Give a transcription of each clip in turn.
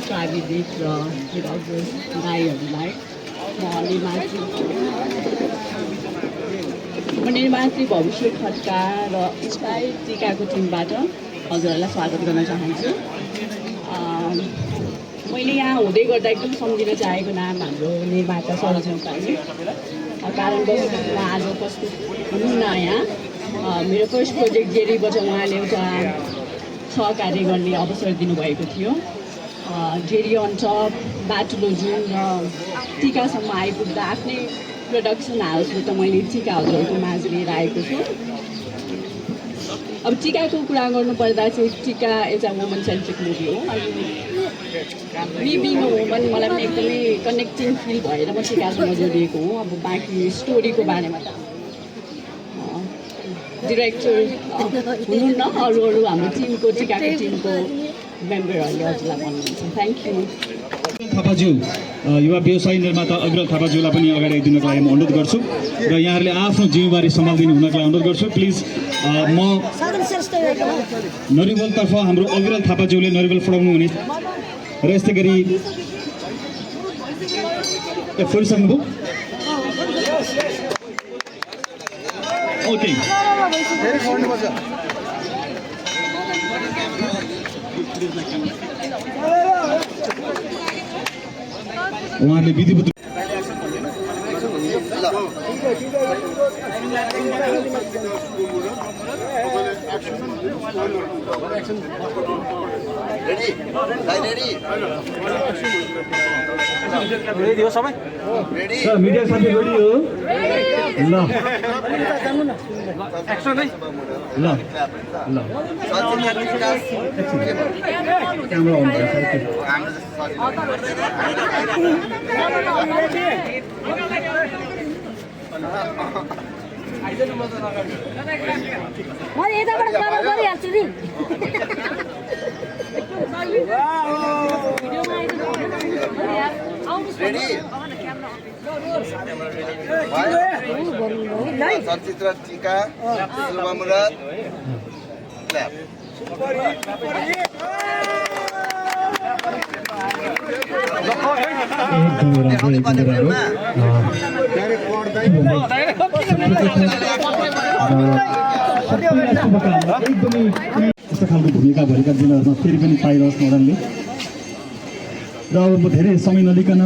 प्राविधिक र गाईहरूलाई म निर्मात्री भविष्य खड्का र स्काई टिकाको टिमबाट हजुरहरूलाई स्वागत गर्न चाहन्छु। मैले यहाँ हुँदै गर्दा एकदम सम्झिन चाहेको नाम हाम्रो निर्माता सरोजन पाण्डे, कारणवश उहाँ आज उपस्थित हुनुहुन्न यहाँ। मेरो फर्स्ट प्रोजेक्ट जेरीबाट उहाँले एउटा सहकार्य गर्ने अवसर दिनुभएको थियो। जेरी अन टप, बाटुलो जुन र टिकासम्म आइपुग्दा आफ्नै प्रोडक्सन हाउसबाट मैले टिका हजुरहरूको माझ लिएर आएको छु। अब टिकाको कुरा गर्नुपर्दा चाहिँ Tika as a woman centric movie हो। अनि मी बिङ अ वुमन मलाई पनि एकदमै कनेक्टिङ फिल भएर म टिकासँग जोडिएको हुँ। अब बाँकी स्टोरीको बारेमा त डिरेक्टर हुनुहुन्न, अरू हाम्रो टिमको टिकाको टिमको मेम्बरहरूले हजुरलाई भन्नुहुन्छ। Thank you. थापाज्यू युवा व्यवसायी निर्माता अग्रल थापाज्यूलाई पनि अगाडि आइदिनुको लागि म अनुरोध गर्छु र यहाँहरूले आफ्नो जिम्मेवारी सम्हालिदिनु हुनको लागि अनुरोध गर्छु। प्लिज म नरिवलतर्फ हाम्रो अग्रल थापाज्यूले नरिवल फडाउनु हुने र यस्तै गरी फुरिसक्नुभयो। ओके, उहाँहरूले विधिवत रेडी हो सबै? सर मिडिया साथी रेडी हो? ल एक्सन है ल ल क्यामेरा अन गर्छ। म यताबाट कभर गरिहाल्छु नि। चलचित्र टिका शुभमुराद क्ल्याप। यस्तो खालको भूमिका भएका दिनहरूमा फेरि पनि पाइरहोस् मदनले। र अब म धेरै समय नलिकन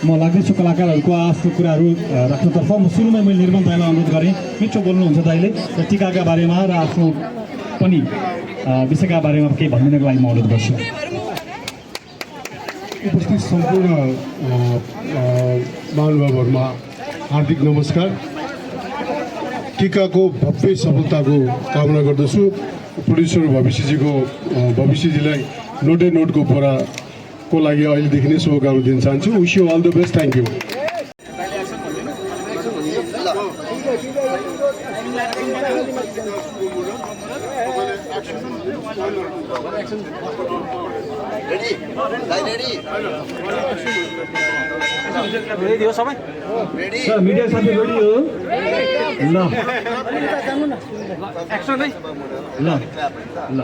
म लाग्दैछु कलाकारहरूको आफ्नो कुराहरू राख्नुतर्फ। म सुरुमै मैले निर्मल दाइलाई अनुरोध गरेँ, मिठो बोल्नुहुन्छ दाइले र टिकाका बारेमा र आफ्नो पनि विषयका बारेमा केही भनिदिनको लागि म अनुरोध गर्छु। उपस्थित सम्पूर्ण महानुभावहरूमा हार्दिक नमस्कार। टिकाको भव्य सफलताको कामना गर्दछु। प्रोड्युसर भविष्यजीलाई नोटे नोटको बोराको लागि अहिलेदेखि नै शुभकामना दिन चाहन्छु। Wish you all the best. Thank you. Ready हो सबै? सर मिडिया साथी रेडी हो? ल एक्सन है ल ल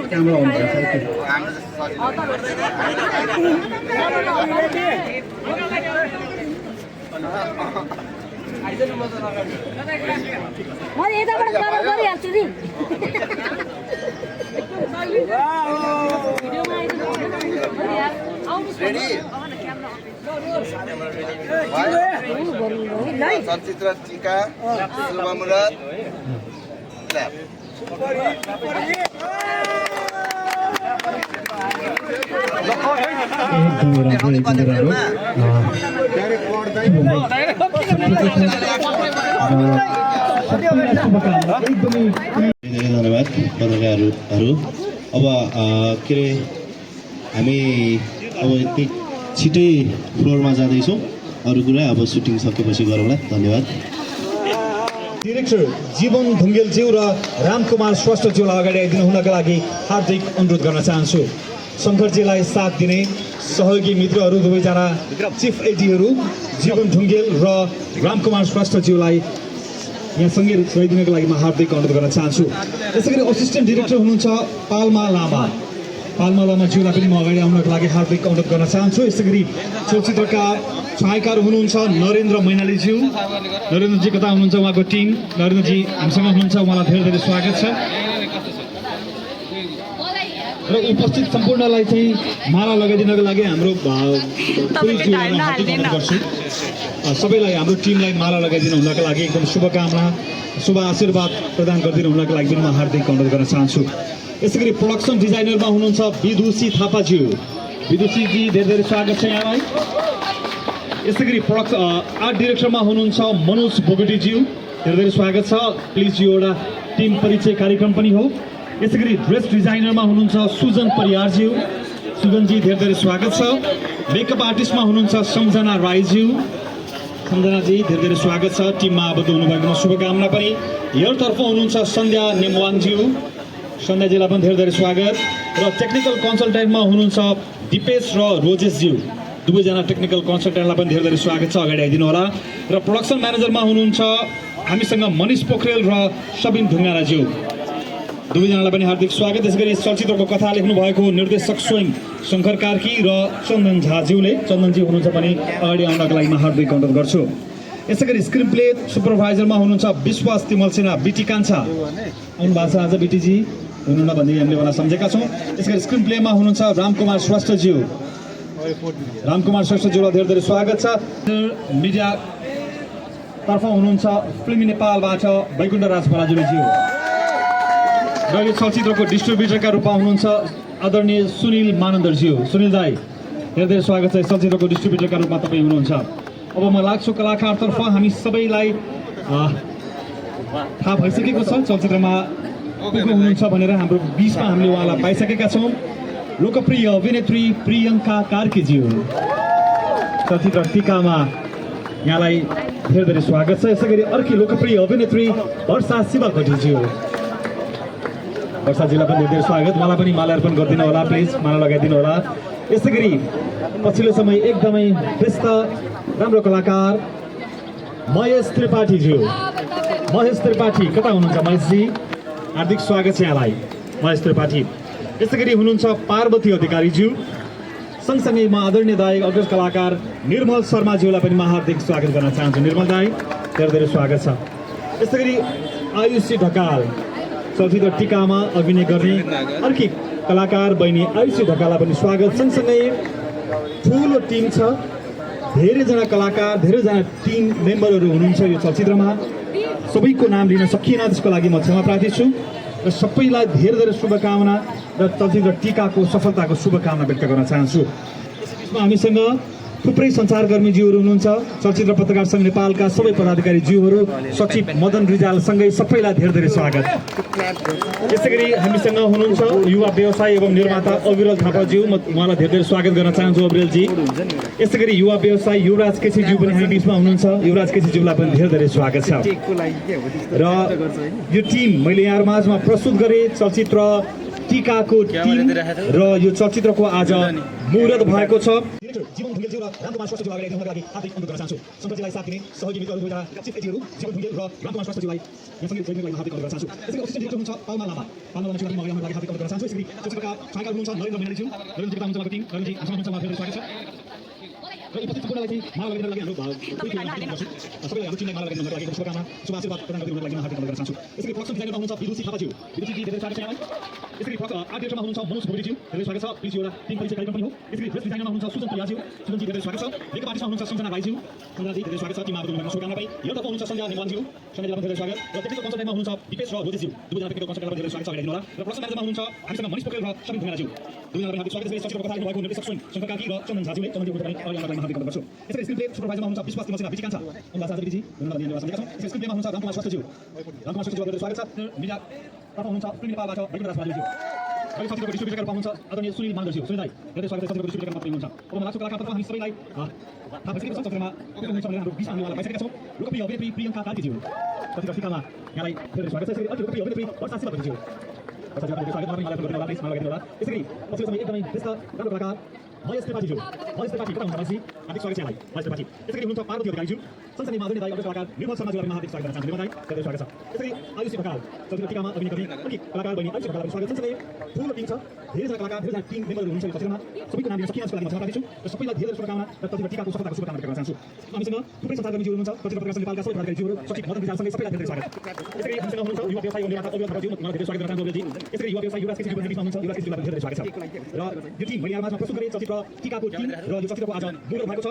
क्यामेरा अन गर्छ। म यताबाट कभर गरिहाल्छु नि। चलचित्र टिका शुभमुराद क्ल्याप। धन्यवाद पत्रकारहरू। अब के अरे हामी अब यति छिटै फ्लोरमा जाँदैछौँ। अरू कुरा अब सुटिङ सकेपछि गरौँला। धन्यवाद। डिरेक्टर जीवन ढुङ्गेलज्यू र रामकुमार श्रेष्ठज्यूलाई अगाडि आइदिनु हुनका लागि हार्दिक अनुरोध गर्न चाहन्छु। शङ्करजीलाई साथ दिने सहयोगी मित्रहरू दुवैजना चिफ एडीहरू जीवन ढुङ्गेल र रामकुमार श्रेष्ठज्यूलाई यहाँ सँगै रहिदिनको लागि म हार्दिक अनुरोध गर्न चाहन्छु। यसै गरी असिस्टेन्ट डिरेक्टर हुनुहुन्छ पाल्मा लामा ज्यूलाई पनि म अगाडि आउनको लागि हार्दिक अनुरोध गर्न चाहन्छु। यसै गरी चलचित्रका छायाकार हुनुहुन्छ नरेन्द्र मैनालीज्यू। नरेन्द्रजी कता हुनुहुन्छ? उहाँको टिम नरेन्द्रजी हामीसँग हुनुहुन्छ, उहाँलाई धेरै धेरै स्वागत छ। र उपस्थित सम्पूर्णलाई चाहिँ माला लगाइदिनको लागि हाम्रो पुलिसज्यूलाई म हार्दिक अनुरोध गर्छु। सबैलाई हाम्रो टिमलाई माला लगाइदिनु हुनको लागि एकदम शुभकामना शुभ आशीर्वाद प्रदान गरिदिनु हुनको लागि पनि म हार्दिक अनुरोध गर्न चाहन्छु। यसै गरी प्रोडक्सन डिजाइनरमा हुनुहुन्छ विदुषी थापाज्यू। विदुषीजी धेरै धेरै स्वागत छ यहाँलाई। यसै गरी आर्ट डिरेक्टरमा हुनुहुन्छ मनोज बोगटीज्यू, धेरै धेरै स्वागत छ। प्लिज यो एउटा टिम परिचय कार्यक्रम पनि हो। यसै गरी ड्रेस डिजाइनरमा हुनुहुन्छ सुजन परियारज्यू। सुजनजी धेरै धेरै स्वागत छ। मेकअप आर्टिस्टमा हुनुहुन्छ सम्झना राईज्यू। सम्झनाजी धेरै धेरै स्वागत छ। टिममा आबद्ध हुनुभएकोमा शुभकामना पनि। हेयरतर्फ हुनुहुन्छ सन्ध्या नेमवाङज्यू। सन्ध्याजीलाई पनि धेरै धेरै स्वागत। र टेक्निकल कन्सल्टेन्टमा हुनुहुन्छ दिपेश र रोजेशज्यू। दुवैजना टेक्निकल कन्सल्टेन्टलाई पनि धेरै धेरै स्वागत छ, अगाडि आइदिनु होला। र प्रोडक्सन म्यानेजरमा हुनुहुन्छ हामीसँग मनिष पोखरेल र सबिन ढुङ्गाराज्यू। दुवैजनालाई पनि हार्दिक स्वागत। यसै गरी चलचित्रको कथा लेख्नु भएको निर्देशक स्वयं शङ्कर कार्की र चन्दन झाज्यूले, चन्दनजी हुनुहुन्छ पनि अगाडि आउनको लागि म हार्दिक अनुरोध गर्छु। यसै गरी स्क्रिन प्ले सुपरभाइजरमा हुनुहुन्छ विश्वास तिमल सिन्हा, बिटी कान्छा। आउनु भएको छ आज बिटीजी, हुनुहुन्न भन्ने हामीले उहाँलाई सम्झेका छौँ। यसै गरी स्क्रिन प्लेमा हुनुहुन्छ रामकुमार श्रेष्ठज्यू। रामकुमार श्रेष्ठज्यूलाई धेरै धेरै स्वागत छ। मिडियातर्फ हुनुहुन्छ फिल्मी नेपालबाट वैकुण्ठ राज बराजुलीज्यू। र यो चलचित्रको डिस्ट्रिब्युटरका रूपमा हुनुहुन्छ आदरणीय सुनिल मानन्दरज्यू। सुनिल दाई धेरै धेरै स्वागत छ। चलचित्रको डिस्ट्रिब्युटरका रूपमा तपाईँ हुनुहुन्छ। अब म लाग्छु कलाकारतर्फ हामी सबैलाई थाहा भइसकेको छ चलचित्रमा को हुनुहुन्छ भनेर। हाम्रो बिचमा हामीले उहाँलाई पाइसकेका छौँ। लोकप्रिय अभिनेत्री प्रियङ्का कार्कीज्यू। चलचित्र टिकामा यहाँलाई धेरै धेरै स्वागत छ। यसै गरी अर्की लोकप्रिय अभिनेत्री वर्षा शिवकोटीज्यू। वर्षाजीलाई पनि धेरै धेरै स्वागत। मलाई पनि माला अर्पण गरिदिनु होला, प्लिज माला लगाइदिनु होला। यसै गरी पछिल्लो समय एकदमै व्यस्त राम्रो कलाकार महेश त्रिपाठीज्यू। महेश त्रिपाठी कता हुनुहुन्छ महेशजी? हार्दिक स्वागत छ यहाँलाई महेश त्रिपाठी। यसै गरी हुनुहुन्छ पार्वती अधिकारीज्यू। सँगसँगै म आदरणीय दाई अग्रज कलाकार निर्मल शर्माज्यूलाई पनि म हार्दिक स्वागत गर्न चाहन्छु। निर्मल दाई धेरै धेरै स्वागत छ। यसै गरी आयुषी ढकाल, चलचित्र टिकामा अभिनय गर्ने अर्की कलाकार बहिनी आयुषी ढकाललाई पनि स्वागत। सँगसँगै ठुलो टिम छ, धेरैजना कलाकार, धेरैजना टिम मेम्बरहरू हुनुहुन्छ यो चलचित्रमा। सबैको नाम लिन सकिएन, त्यसको लागि म क्षमा प्रार्थी छु। र सबैलाई धेरै धेरै शुभकामना र चलचित्र टिकाको सफलताको शुभकामना व्यक्त गर्न चाहन्छु। यसमा हामीसँग थुप्रै सञ्चारकर्मीज्यूहरू हुनुहुन्छ, चलचित्र पत्रकार सङ्घ नेपालका सबै पदाधिकारीज्यूहरू, सचिव मदन रिजालसँगै सबैलाई धेरै धेरै स्वागत। यसै गरी हामीसँग हुनुहुन्छ युवा व्यवसाय एवं निर्माता अविरल थापाज्यू। म उहाँलाई धेरै धेरै स्वागत गर्न चाहन्छु अविरलजी। यसै गरी युवा व्यवसाय युवराज केसीज्यू पनि हामी बिचमा हुनुहुन्छ। युवराज केसीज्यूलाई पनि धेरै धेरै स्वागत छ। र यो टिम मैले यहाँ माझमा प्रस्तुत गरेँ चलचित्र टिकाको टिम र यो चलचित्रको आज मुहुर्त भएको छ। जीवन भुजेलज्यू र रामकुमार श्रेष्ठज्यूलाई अगाडि आउनको लागि हार्दिक अनुरोध गर्न चाहन्छु। शङ्करजीलाई साथ दिने सहयोगी मित्रहरू दुईजना चिफ एजीहरू जीवन भुजेल र रामकुमार श्रेष्ठज्यूलाई यहाँसँगै जोड्नको लागि हार्दिक अनुरोध गर्न चाहन्छु। यसै गरी असिस्टेन्ट डिरेक्टर हुनुहुन्छ पाल्मा लामा ज्यूलाई म अगाडि आउनको लागि हार्दिक अनुरोध गर्न चाहन्छु। यसै गरी चलचित्रका छायाकार हुनुहुन्छ नरेन्द्र मैनालीज्यू। नरेन्द्रजी कता हुनुहुन्छ? उहाँको टिम नरेन्द्रजी हामीसँग हुनुहुन्छ, उहाँलाई धेरै स्वागत छ। र उपस्थित सम्पूर्णलाई चाहिँ माला लगाइदिनको लागि हाम्रो सबैलाई हाम्रो टिमलाई माला लगाइदिनको लागि शुभकामना शुभ आशीर्वाद प्रदान गरिदिनुको लागि म हार्दिक अनुरोध गर्न चाहन्छु। यसै गरी प्रोडक्सन डिजाइनरमा हुनुहुन्छ विदुषी थापाज्यू। विदुषीजी धेरै स्वागत छ यहाँलाई। यसै गरी आर्ट डिरेक्टरमा हुनुहुन्छ मनोज बोगटीज्यू, धेरै स्वागत छ। प्लिज एउटा टिम परिचय कार्यक्रम पनि हो। यसै गरी ड्रेस डिजाइनरमा हुनुहुन्छ सुजन परियारज्यू। सुजनजी धेरै स्वागत छ। मेकअप आर्टिस्टमा हुनुहुन्छ सम्झना राईज्यू। सम्झनाजी धेरै स्वागत छ। टिममा आबद्ध हुनुभएकोमा शुभकामना पाइ। हेयरतर्फ हुनुहुन्छ सन्ध्या नेमवाङज्यू। सन्ध्याजीलाई पनि धेरै स्वागत। र टेक्निकल कन्सल्टेन्टमा हुनुहुन्छ दिपेश र रोजेशज्यू। दुवैजना टेक्निकल कन्सल्टेन्टलाई पनि धेरै स्वागत छ, अगाडि आइदिनु होला। र प्रोडक्सन म्यानेजरमा हुनुहुन्छ हामीसँग मनिष पोखरेल र सबिन ढुङ्गाराज्यू। दुवैजनालाई पनि हार्दिक स्वागत छ। चलचित्रको कथा लेख्नु भएको निर्देशक स्वयं शङ्कर कार्की र चन्दन झाज्यूले, चन्दनजी पनि अगाडि आउनको लागि हार्दिक अनुरोध गर्छु। यसै गरी स्क्रिन प्ले सुपरभाइजरमा हुनुहुन्छ विश्वास तिमल सिन्हा, बिटी कान्छा। उनलाई आज बिटीजी हुनुहुन्न भन्ने सम्झेका छौँ। यसै स्क्रिन प्लेमा हुनुहुन्छ रामकुमार श्रेष्ठज्यू। रामकुमार श्रेष्ठज्यूलाई धेरै स्वागत छ। मिडियातर्फ हुनुहुन्छ फिल्मी नेपालबाट वैकुण्ठ राज बराजुलीज्यू। र चलचित्रको डिस्ट्रिब्युटरका रूपमा हुनुहुन्छ आदरणीय सुनिल मानन्दरज्यू। सुनिल दाई धेरै स्वागत छ। चलचित्रको डिस्ट्रिब्युटरका रूपमा हुनुहुन्छ। अब म लाग्छु कलाकारतर्फ हामी सबैलाई थाहा भइसकेको छ चलचित्रमा को हुनुहुन्छ भनेर हाम्रो बिचमा हामी उहाँलाई पाइसकेका छौँ। लोकप्रिय अभिनेत्री प्रियङ्का कार्कीज्यू। चलचित्र टिकामा यहाँलाई धेरै स्वागत छ। यसै गरी अर्की लोकप्रिय अभिनेत्री वर्षा शिवकोटीज्यू। वर्षाजीलाई धेरै स्वागत। मलाई पनि माला अर्पण गरिदिनु होला, प्लिज माला लगाइदिनु होला। यसै गरी पछिल्लो समय एकदमै व्यस्त राम्रो कलाकार महेश त्रिपाठीज्यू कता हुनुहुन्छ भनेपछि हार्दिक स्वागत छ यहाँलाई महेश त्रिपाठी। यसै गरी हुनुहुन्छ पार्वती अधिकारीज्यू संस्थानी आदरणीय दाइ अग्रज कलाकार निर्मल शर्माज्यूलाई हार्दिक स्वागत गर्न चाहन्छु। निर्मल दाइ धेरै स्वागत छ। यसै गरी आयुषी ढकाल चलचित्र टिकामा अभिनय गर्ने उनकी कलाकार बहिनी आयुषी ढकालको स्वागत सँगसँगै ठुलो टिम छ, धेरैजना कलाकार धेरैजना टिम मेम्बरहरू हुनुहुन्छ यो चलचित्रमा। सबैको नाम लिन सकिन्छ लागि म क्षमा प्रार्थी छु र सबैलाई धेरै शुभकामना र चलचित्र टिकाको सफलताको शुभकामना गर्न चाहन्छु। हामीसँग थुप्रै संस्थाकर्मीज्यू हुनुहुन्छ, चलचित्र प्रकाशन नेपालका सबै पदाधिकारीज्यूहरू, सचिव मदन रिजालसँगै सबैलाई धेरै स्वागत। यसै गरी हामीसँग हुनुहुन्छ युवा व्यवसाय निर्माता अभियान भट्टराज्यू, मलाई धेरै स्वागत गर्न चाहन्छु अभियानजी। यसै गरी युवा व्यवसाय युवराज केसीज्यू पनि हुनुहुन्छ, युवराज केसीज्यूलाई धेरै स्वागत छ। र यो टिम मैले आवाजमा प्रस्तुत गरे चलचित्र टिकाको टिम र यो चलचित्रको आज मुक्त भएको छ।